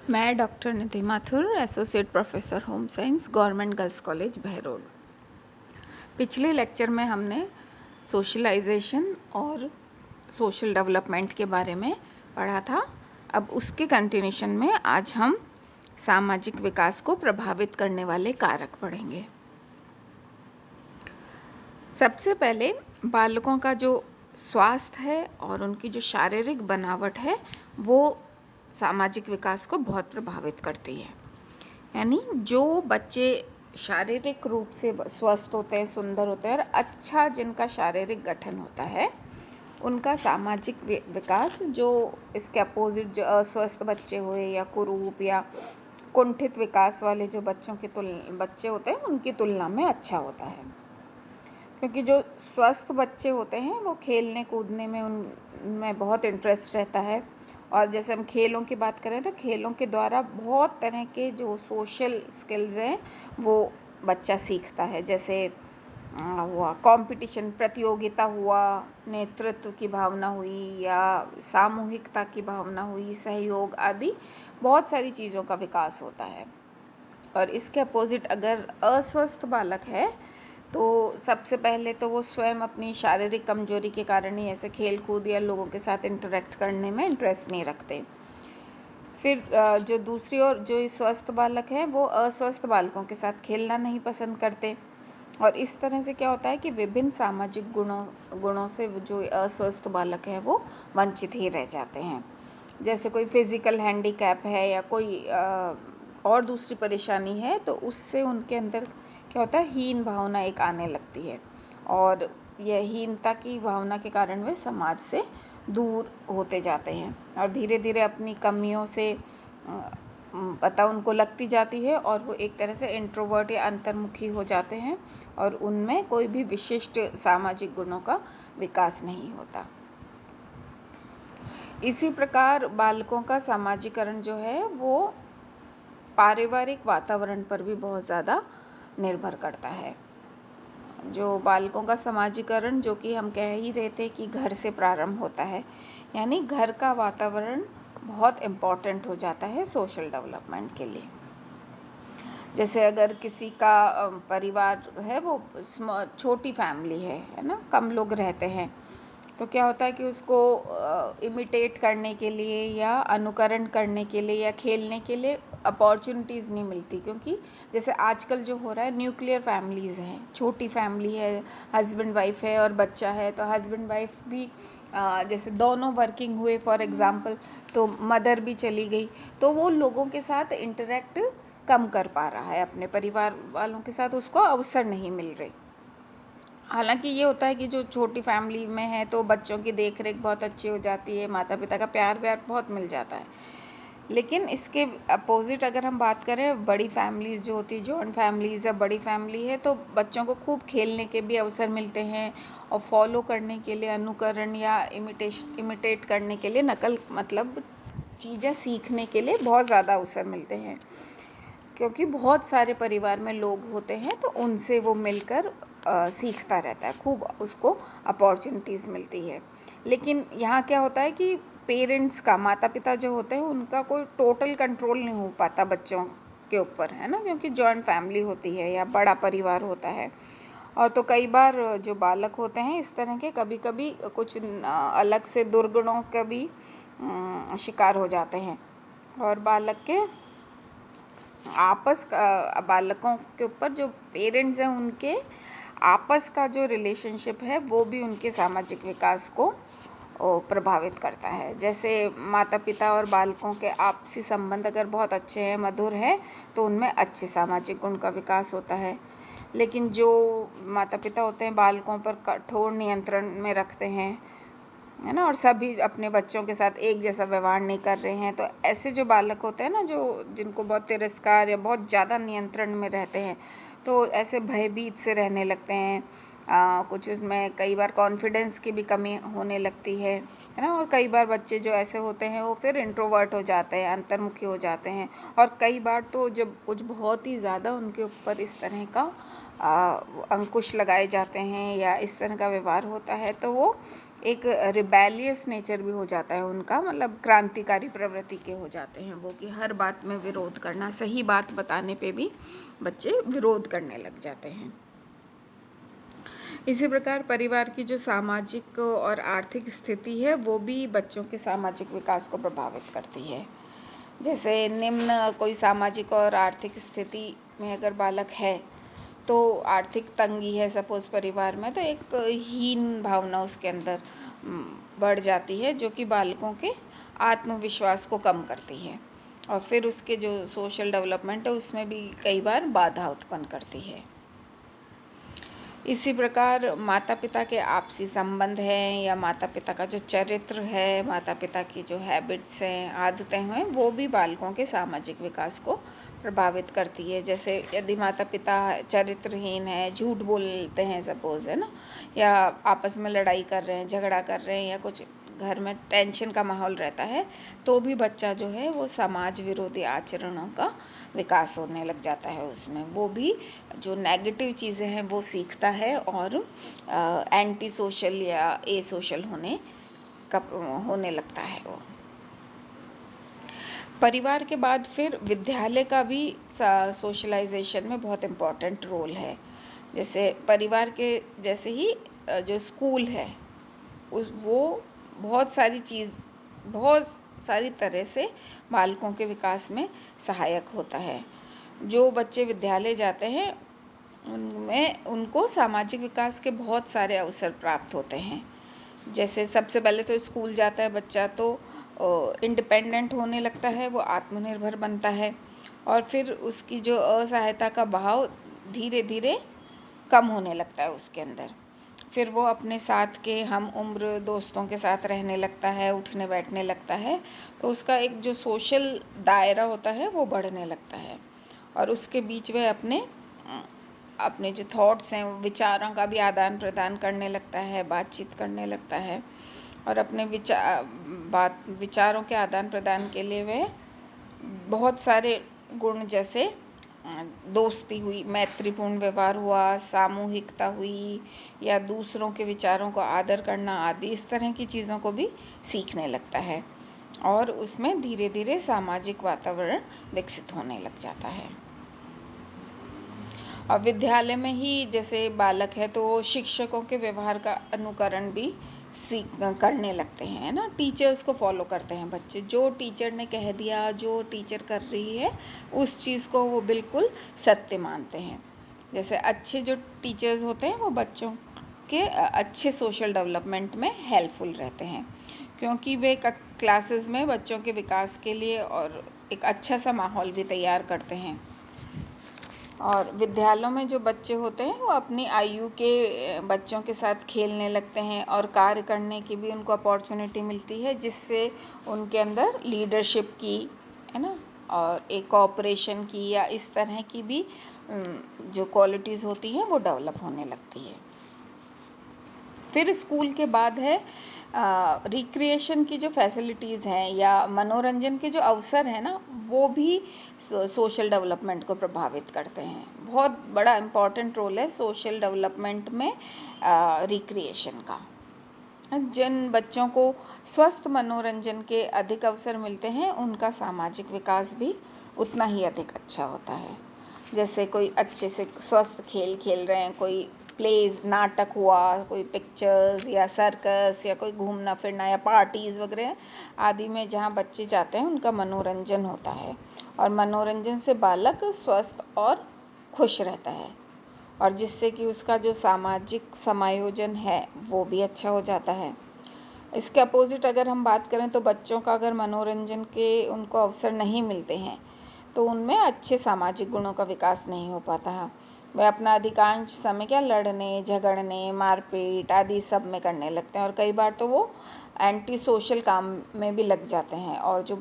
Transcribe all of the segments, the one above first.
मैं doctor Nidhi Mathur, associate professor home science, government girls college Behror. पिछले lecture में हमने सोशलाइजेशन और सोशल डेवलपमेंट के बारे में पढ़ा था। अब उसके कंटिन्यूशन में आज हम सामाजिक विकास को प्रभावित करने वाले कारक पढ़ेंगे। सबसे पहले बालकों का जो स्वास्थ्य है और उनकी जो शारीरिक बनावट है वो सामाजिक विकास को बहुत प्रभावित करती है। यानी जो बच्चे शारीरिक रूप से स्वस्थ होते हैं, सुंदर होते हैं और अच्छा जिनका शारीरिक गठन होता है, उनका सामाजिक विकास, जो इसके अपोजिट जो अस्वस्थ बच्चे हुए या कुरूप या कुंठित विकास वाले जो बच्चे होते हैं उनकी तुलना में अच्छा होता है। क्योंकि जो स्वस्थ बच्चे होते हैं वो खेलने कूदने में उनमें बहुत इंटरेस्ट रहता है। और जैसे हम खेलों की बात करें तो खेलों के द्वारा बहुत तरह के जो सोशल स्किल्स हैं वो बच्चा सीखता है। जैसे हुआ कंपटीशन, प्रतियोगिता हुआ, नेतृत्व की भावना हुई या सामूहिकता की भावना हुई, सहयोग आदि बहुत सारी चीज़ों का विकास होता है। और इसके अपोजिट अगर अस्वस्थ बालक है तो सबसे पहले तो वो स्वयं अपनी शारीरिक कमजोरी के कारण ही ऐसे खेल कूद या लोगों के साथ इंटरेक्ट करने में इंटरेस्ट नहीं रखते। फिर जो दूसरी ओर जो स्वस्थ बालक है वो अस्वस्थ बालकों के साथ खेलना नहीं पसंद करते। और इस तरह से क्या होता है कि विभिन्न सामाजिक गुणों से जो अस्वस्थ बालक है वो वंचित ही रह जाते हैं। जैसे कोई फिजिकल हैंडीकैप है या कोई और दूसरी परेशानी है तो उससे उनके अंदर क्या होता है, हीन भावना एक आने लगती है और यह हीनता की भावना के कारण वे समाज से दूर होते जाते हैं और धीरे धीरे अपनी कमियों से पता उनको लगती जाती है और वो एक तरह से इंट्रोवर्ट या अंतर्मुखी हो जाते हैं और उनमें कोई भी विशिष्ट सामाजिक गुणों का विकास नहीं होता। इसी प्रकार बालकों का सामाजिकरण जो है वो पारिवारिक वातावरण पर भी बहुत ज़्यादा निर्भर करता है। जो बालकों का समाजीकरण, जो कि हम कह ही रहे थे कि घर से प्रारंभ होता है, यानी घर का वातावरण बहुत इम्पॉर्टेंट हो जाता है सोशल डेवलपमेंट के लिए। जैसे अगर किसी का परिवार है वो छोटी फैमिली है ना, कम लोग रहते हैं, तो क्या होता है कि उसको इमिटेट करने के लिए या अनुकरण करने के लिए या खेलने के लिए अपॉर्चुनिटीज़ नहीं मिलती। क्योंकि जैसे आजकल जो हो रहा है, न्यूक्लियर फैमिलीज़ हैं, छोटी फैमिली है, हस्बैंड वाइफ है और बच्चा है, तो हस्बैंड वाइफ भी जैसे दोनों वर्किंग हुए फॉर एग्ज़ाम्पल, तो मदर भी चली गई, तो वो लोगों के साथ इंटरेक्ट कम कर पा रहा है, अपने परिवार वालों के साथ उसको अवसर नहीं मिल रही। हालांकि ये होता है कि जो छोटी फैमिली में है तो बच्चों की देख रेख बहुत अच्छी हो जाती है, माता पिता का प्यार व्यार बहुत मिल जाता है। लेकिन इसके अपोजिट अगर हम बात करें, बड़ी फैमिलीज़ जो होती है, जॉइंट फैमिलीज़ या बड़ी फैमिली है, तो बच्चों को खूब खेलने के भी अवसर मिलते हैं और फॉलो करने के लिए, अनुकरण या इमिटेट करने के लिए, नकल मतलब चीज़ें सीखने के लिए बहुत ज़्यादा अवसर मिलते हैं। क्योंकि बहुत सारे परिवार में लोग होते हैं तो उनसे वो मिलकर सीखता रहता है, खूब उसको अपॉर्चुनिटीज़ मिलती है। लेकिन यहाँ क्या होता है कि पेरेंट्स का, माता पिता जो होते हैं उनका कोई टोटल कंट्रोल नहीं हो पाता बच्चों के ऊपर, है ना, क्योंकि जॉइंट फैमिली होती है या बड़ा परिवार होता है। और तो कई बार जो बालक होते हैं इस तरह के कभी कभी कुछ अलग से दुर्गुणों का भी शिकार हो जाते हैं और बालकों के ऊपर जो पेरेंट्स हैं उनके आपस का जो रिलेशनशिप है वो भी उनके सामाजिक विकास को प्रभावित करता है। जैसे माता पिता और बालकों के आपसी संबंध अगर बहुत अच्छे हैं, मधुर हैं, तो उनमें अच्छे सामाजिक गुण का विकास होता है। लेकिन जो माता पिता होते हैं बालकों पर कठोर नियंत्रण में रखते हैं, है ना, और सभी अपने बच्चों के साथ एक जैसा व्यवहार नहीं कर रहे हैं, तो ऐसे जो बालक होते हैं ना, जो जिनको बहुत तिरस्कार या बहुत ज़्यादा नियंत्रण में रहते हैं, तो ऐसे भयभीत से रहने लगते हैं। कुछ उसमें कई बार कॉन्फिडेंस की भी कमी होने लगती है ना। और कई बार बच्चे जो ऐसे होते हैं वो फिर इंट्रोवर्ट हो जाते हैं, अंतर्मुखी हो जाते हैं। और कई बार तो जब कुछ बहुत ही ज़्यादा उनके ऊपर इस तरह का अंकुश लगाए जाते हैं या इस तरह का व्यवहार होता है, तो वो एक रिबेलियस नेचर भी हो जाता है उनका, मतलब क्रांतिकारी प्रवृत्ति के हो जाते हैं वो, कि हर बात में विरोध करना, सही बात बताने पे भी बच्चे विरोध करने लग जाते हैं। इसी प्रकार परिवार की जो सामाजिक और आर्थिक स्थिति है वो भी बच्चों के सामाजिक विकास को प्रभावित करती है। जैसे निम्न कोई सामाजिक और आर्थिक स्थिति में अगर बालक है, तो आर्थिक तंगी है सपोज़ परिवार में, तो एक हीन भावना उसके अंदर बढ़ जाती है, जो कि बालकों के आत्मविश्वास को कम करती है, और फिर उसके जो सोशल डेवलपमेंट है उसमें भी कई बार बाधा उत्पन्न करती है। इसी प्रकार माता पिता के आपसी संबंध हैं, या माता पिता का जो चरित्र है, माता पिता की जो हैबिट्स हैं, आदतें हैं, वो भी बालकों के सामाजिक विकास को प्रभावित करती है। जैसे यदि माता पिता चरित्रहीन है, झूठ बोलते हैं सपोज़, है ना, या आपस में लड़ाई कर रहे हैं, झगड़ा कर रहे हैं, या कुछ घर में टेंशन का माहौल रहता है, तो भी बच्चा जो है वो समाज विरोधी आचरणों का विकास होने लग जाता है उसमें। वो भी जो नेगेटिव चीज़ें हैं वो सीखता है, और एंटी सोशल या ए सोशल होने लगता है वो। परिवार के बाद फिर विद्यालय का भी सोशलाइजेशन में बहुत इम्पोर्टेंट रोल है। जैसे परिवार के जैसे ही जो स्कूल है वो बहुत सारी तरह से बालकों के विकास में सहायक होता है। जो बच्चे विद्यालय जाते हैं उनमें उनको सामाजिक विकास के बहुत सारे अवसर प्राप्त होते हैं। जैसे सबसे पहले तो स्कूल जाता है बच्चा तो इंडिपेंडेंट होने लगता है, वो आत्मनिर्भर बनता है, और फिर उसकी जो असहायता का भाव धीरे धीरे कम होने लगता है उसके अंदर। फिर वो अपने साथ के हम उम्र दोस्तों के साथ रहने लगता है, उठने बैठने लगता है, तो उसका एक जो सोशल दायरा होता है वो बढ़ने लगता है, और उसके बीच वह अपने जो थॉट्स हैं, विचारों का भी आदान प्रदान करने लगता है, बातचीत करने लगता है, और अपने विचारों के आदान प्रदान के लिए वह बहुत सारे गुण, जैसे दोस्ती हुई, मैत्रीपूर्ण व्यवहार हुआ, सामूहिकता हुई, या दूसरों के विचारों को आदर करना आदि, इस तरह की चीज़ों को भी सीखने लगता है, और उसमें धीरे धीरे सामाजिक वातावरण विकसित होने लग जाता है। और विद्यालय में ही जैसे बालक है तो शिक्षकों के व्यवहार का अनुकरण भी करने लगते हैं, है ना, टीचर्स को फॉलो करते हैं बच्चे। जो टीचर ने कह दिया, जो टीचर कर रही है, उस चीज़ को वो बिल्कुल सत्य मानते हैं। जैसे अच्छे जो टीचर्स होते हैं वो बच्चों के अच्छे सोशल डेवलपमेंट में हेल्पफुल रहते हैं, क्योंकि वे क्लासेस में बच्चों के विकास के लिए और एक अच्छा सा माहौल भी तैयार करते हैं। और विद्यालयों में जो बच्चे होते हैं वो अपनी आयु के बच्चों के साथ खेलने लगते हैं, और कार्य करने की भी उनको अपॉर्चुनिटी मिलती है, जिससे उनके अंदर लीडरशिप की, है ना, और एक कोऑपरेशन की, या इस तरह की भी जो क्वालिटीज़ होती हैं वो डेवलप होने लगती है। फिर स्कूल के बाद है रिक्रिएशन की जो फैसिलिटीज़ हैं, या मनोरंजन के जो अवसर हैं ना, वो भी सोशल डेवलपमेंट को प्रभावित करते हैं। बहुत बड़ा इम्पॉर्टेंट रोल है सोशल डेवलपमेंट में रिक्रिएशन का। जिन बच्चों को स्वस्थ मनोरंजन के अधिक अवसर मिलते हैं उनका सामाजिक विकास भी उतना ही अधिक अच्छा होता है। जैसे कोई अच्छे से स्वस्थ खेल खेल रहे हैं, कोई प्लेज, नाटक हुआ, कोई पिक्चर्स या सर्कस, या कोई घूमना फिरना या पार्टीज़ वगैरह आदि में जहाँ बच्चे जाते हैं उनका मनोरंजन होता है, और मनोरंजन से बालक स्वस्थ और खुश रहता है, और जिससे कि उसका जो सामाजिक समायोजन है वो भी अच्छा हो जाता है। इसके अपोजिट अगर हम बात करें तो बच्चों का अगर मनोरंजन के उनको अवसर नहीं मिलते हैं तो उनमें अच्छे सामाजिक गुणों का विकास नहीं हो पाता है। वह अपना अधिकांश समय क्या लड़ने, झगड़ने, मारपीट आदि सब में करने लगते हैं, और कई बार तो वो एंटी सोशल काम में भी लग जाते हैं। और जो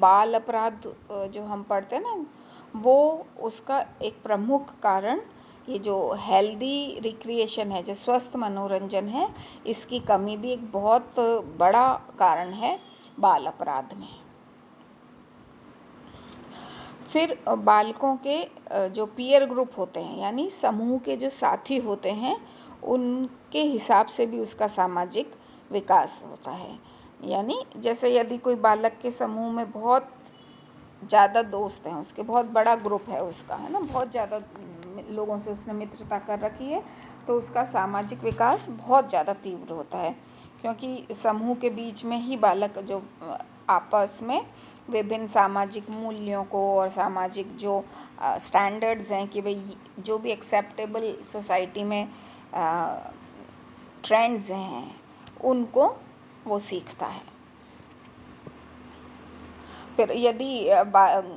बाल अपराध जो हम पढ़ते हैं ना, वो उसका एक प्रमुख कारण ये जो हेल्दी रिक्रिएशन है, जो स्वस्थ मनोरंजन है, इसकी कमी भी एक बहुत बड़ा कारण है बाल अपराध में। फिर बालकों के जो पीयर ग्रुप होते हैं, यानी समूह के जो साथी होते हैं, उनके हिसाब से भी उसका सामाजिक विकास होता है। यानी जैसे यदि कोई बालक के समूह में बहुत ज़्यादा दोस्त हैं, उसके बहुत बड़ा ग्रुप है उसका, है ना, बहुत ज़्यादा लोगों से उसने मित्रता कर रखी है, तो उसका सामाजिक विकास बहुत ज़्यादा तीव्र होता है, क्योंकि समूह के बीच में ही बालक जो आपस में विभिन्न सामाजिक मूल्यों को और सामाजिक जो स्टैंडर्ड्स हैं कि भाई जो भी एक्सेप्टेबल सोसाइटी में ट्रेंड्स हैं उनको वो सीखता है। फिर यदि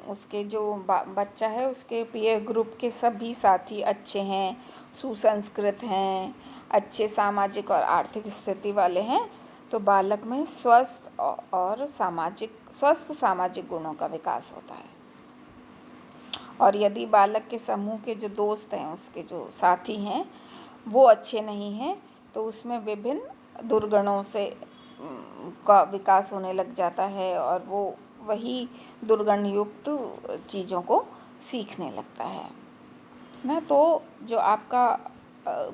उसके जो बच्चा है उसके पीयर ग्रुप के सभी साथी अच्छे हैं, सुसंस्कृत हैं, अच्छे सामाजिक और आर्थिक स्थिति वाले हैं, तो बालक में स्वस्थ सामाजिक गुणों का विकास होता है। और यदि बालक के समूह के जो दोस्त हैं, उसके जो साथी हैं, वो अच्छे नहीं हैं, तो उसमें विभिन्न दुर्गुणों से का विकास होने लग जाता है और वो वही दुर्गुण युक्त चीज़ों को सीखने लगता है ना। तो जो आपका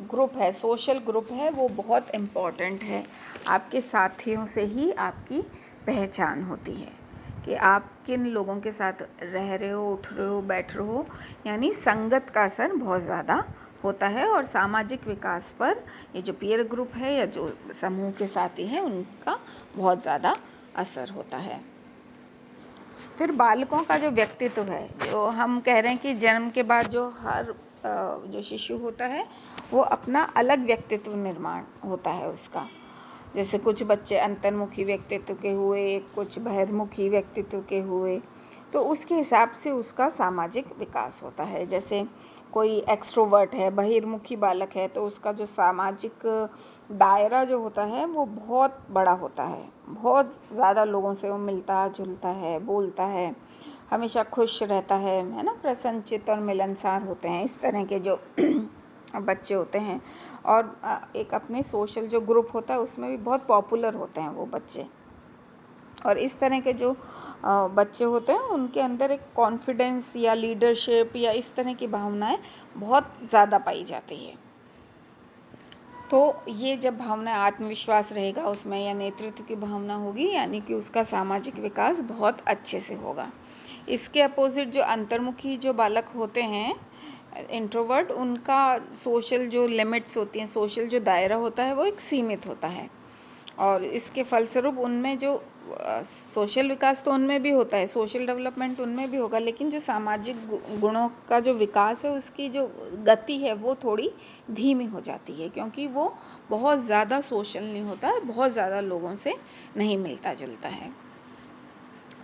ग्रुप है, सोशल ग्रुप है, वो बहुत इम्पॉर्टेंट है। आपके साथियों से ही आपकी पहचान होती है कि आप किन लोगों के साथ रह रहे हो, उठ रहे हो, बैठ रहे हो, यानी संगत का असर बहुत ज़्यादा होता है। और सामाजिक विकास पर ये जो पीयर ग्रुप है या जो समूह के साथी हैं उनका बहुत ज़्यादा असर होता है। फिर बालकों का जो व्यक्तित्व है, जो हम कह रहे हैं कि जन्म के बाद जो हर जो शिशु होता है वो अपना अलग व्यक्तित्व निर्माण होता है उसका। जैसे कुछ बच्चे अंतर्मुखी व्यक्तित्व के हुए, कुछ बहिर्मुखी व्यक्तित्व के हुए, तो उसके हिसाब से उसका सामाजिक विकास होता है। जैसे कोई एक्सट्रोवर्ट है, बहिर्मुखी बालक है, तो उसका जो सामाजिक दायरा जो होता है वो बहुत बड़ा होता है, बहुत ज़्यादा लोगों से वो मिलता जुलता है, बोलता है, हमेशा खुश रहता है ना, प्रसन्नचित्त और मिलनसार होते हैं, इस तरह के जो बच्चे होते हैं। और एक अपने सोशल जो ग्रुप होता है उसमें भी बहुत पॉपुलर होते हैं वो बच्चे। और इस तरह के जो बच्चे होते हैं उनके अंदर एक कॉन्फिडेंस या लीडरशिप या इस तरह की भावनाएं बहुत ज़्यादा पाई जाती है। तो ये जब भावना, आत्मविश्वास रहेगा उसमें या नेतृत्व की भावना होगी, यानी कि उसका सामाजिक विकास बहुत अच्छे से होगा। इसके अपोजिट जो अंतर्मुखी जो बालक होते हैं, इंट्रोवर्ट, उनका सोशल जो लिमिट्स होती हैं, सोशल जो दायरा होता है वो एक सीमित होता है। और इसके फलस्वरूप उनमें जो सोशल विकास तो उनमें भी होता है, सोशल डेवलपमेंट उनमें भी होगा, लेकिन जो सामाजिक गुणों का जो विकास है उसकी जो गति है वो थोड़ी धीमी हो जाती है, क्योंकि वो बहुत ज़्यादा सोशल नहीं होता है, बहुत ज़्यादा लोगों से नहीं मिलता जुलता है।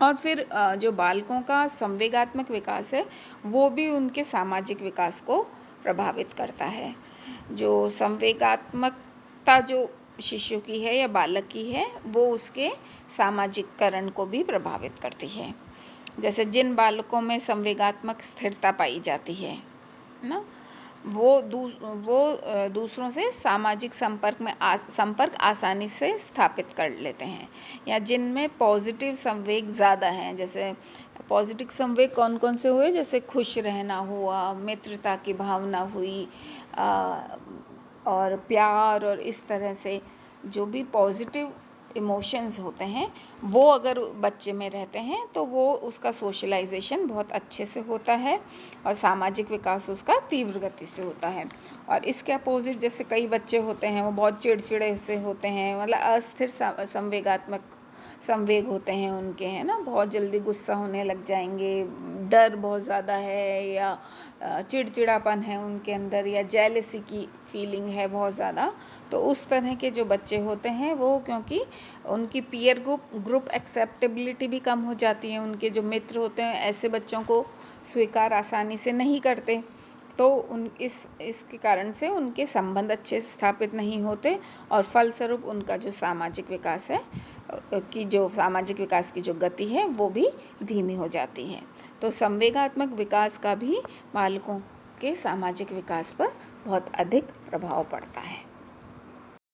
और फिर जो बालकों का संवेगात्मक विकास है वो भी उनके सामाजिक विकास को प्रभावित करता है। जो संवेगात्मकता जो शिशु की है या बालक की है वो उसके सामाजिककरण को भी प्रभावित करती है। जैसे जिन बालकों में संवेगात्मक स्थिरता पाई जाती है ना, वो दूसरों से सामाजिक संपर्क आसानी से स्थापित कर लेते हैं, या जिनमें पॉजिटिव संवेग ज़्यादा हैं। जैसे पॉजिटिव संवेग कौन कौन से हुए, जैसे खुश रहना हुआ, मित्रता की भावना हुई, और प्यार, और इस तरह से जो भी पॉजिटिव इमोशंस होते हैं वो अगर बच्चे में रहते हैं तो वो उसका सोशलाइजेशन बहुत अच्छे से होता है और सामाजिक विकास उसका तीव्र गति से होता है। और इसके अपोजिट जैसे कई बच्चे होते हैं वो बहुत चिड़चिड़े से होते हैं, मतलब अस्थिर संवेग होते हैं उनके, है ना, बहुत जल्दी गुस्सा होने लग जाएंगे, डर बहुत ज़्यादा है, या चिड़चिड़ापन है उनके अंदर, या जेलसी की फीलिंग है बहुत ज़्यादा। तो उस तरह के जो बच्चे होते हैं वो, क्योंकि उनकी पीयर ग्रुप एक्सेप्टेबिलिटी भी कम हो जाती है, उनके जो मित्र होते हैं ऐसे बच्चों को स्वीकार आसानी से नहीं करते, तो इसके कारण से उनके संबंध अच्छे से स्थापित नहीं होते और फलस्वरूप उनका जो सामाजिक विकास है जो सामाजिक विकास की जो गति है वो भी धीमी हो जाती है। तो संवेगात्मक विकास का भी बालकों के सामाजिक विकास पर बहुत अधिक प्रभाव पड़ता है।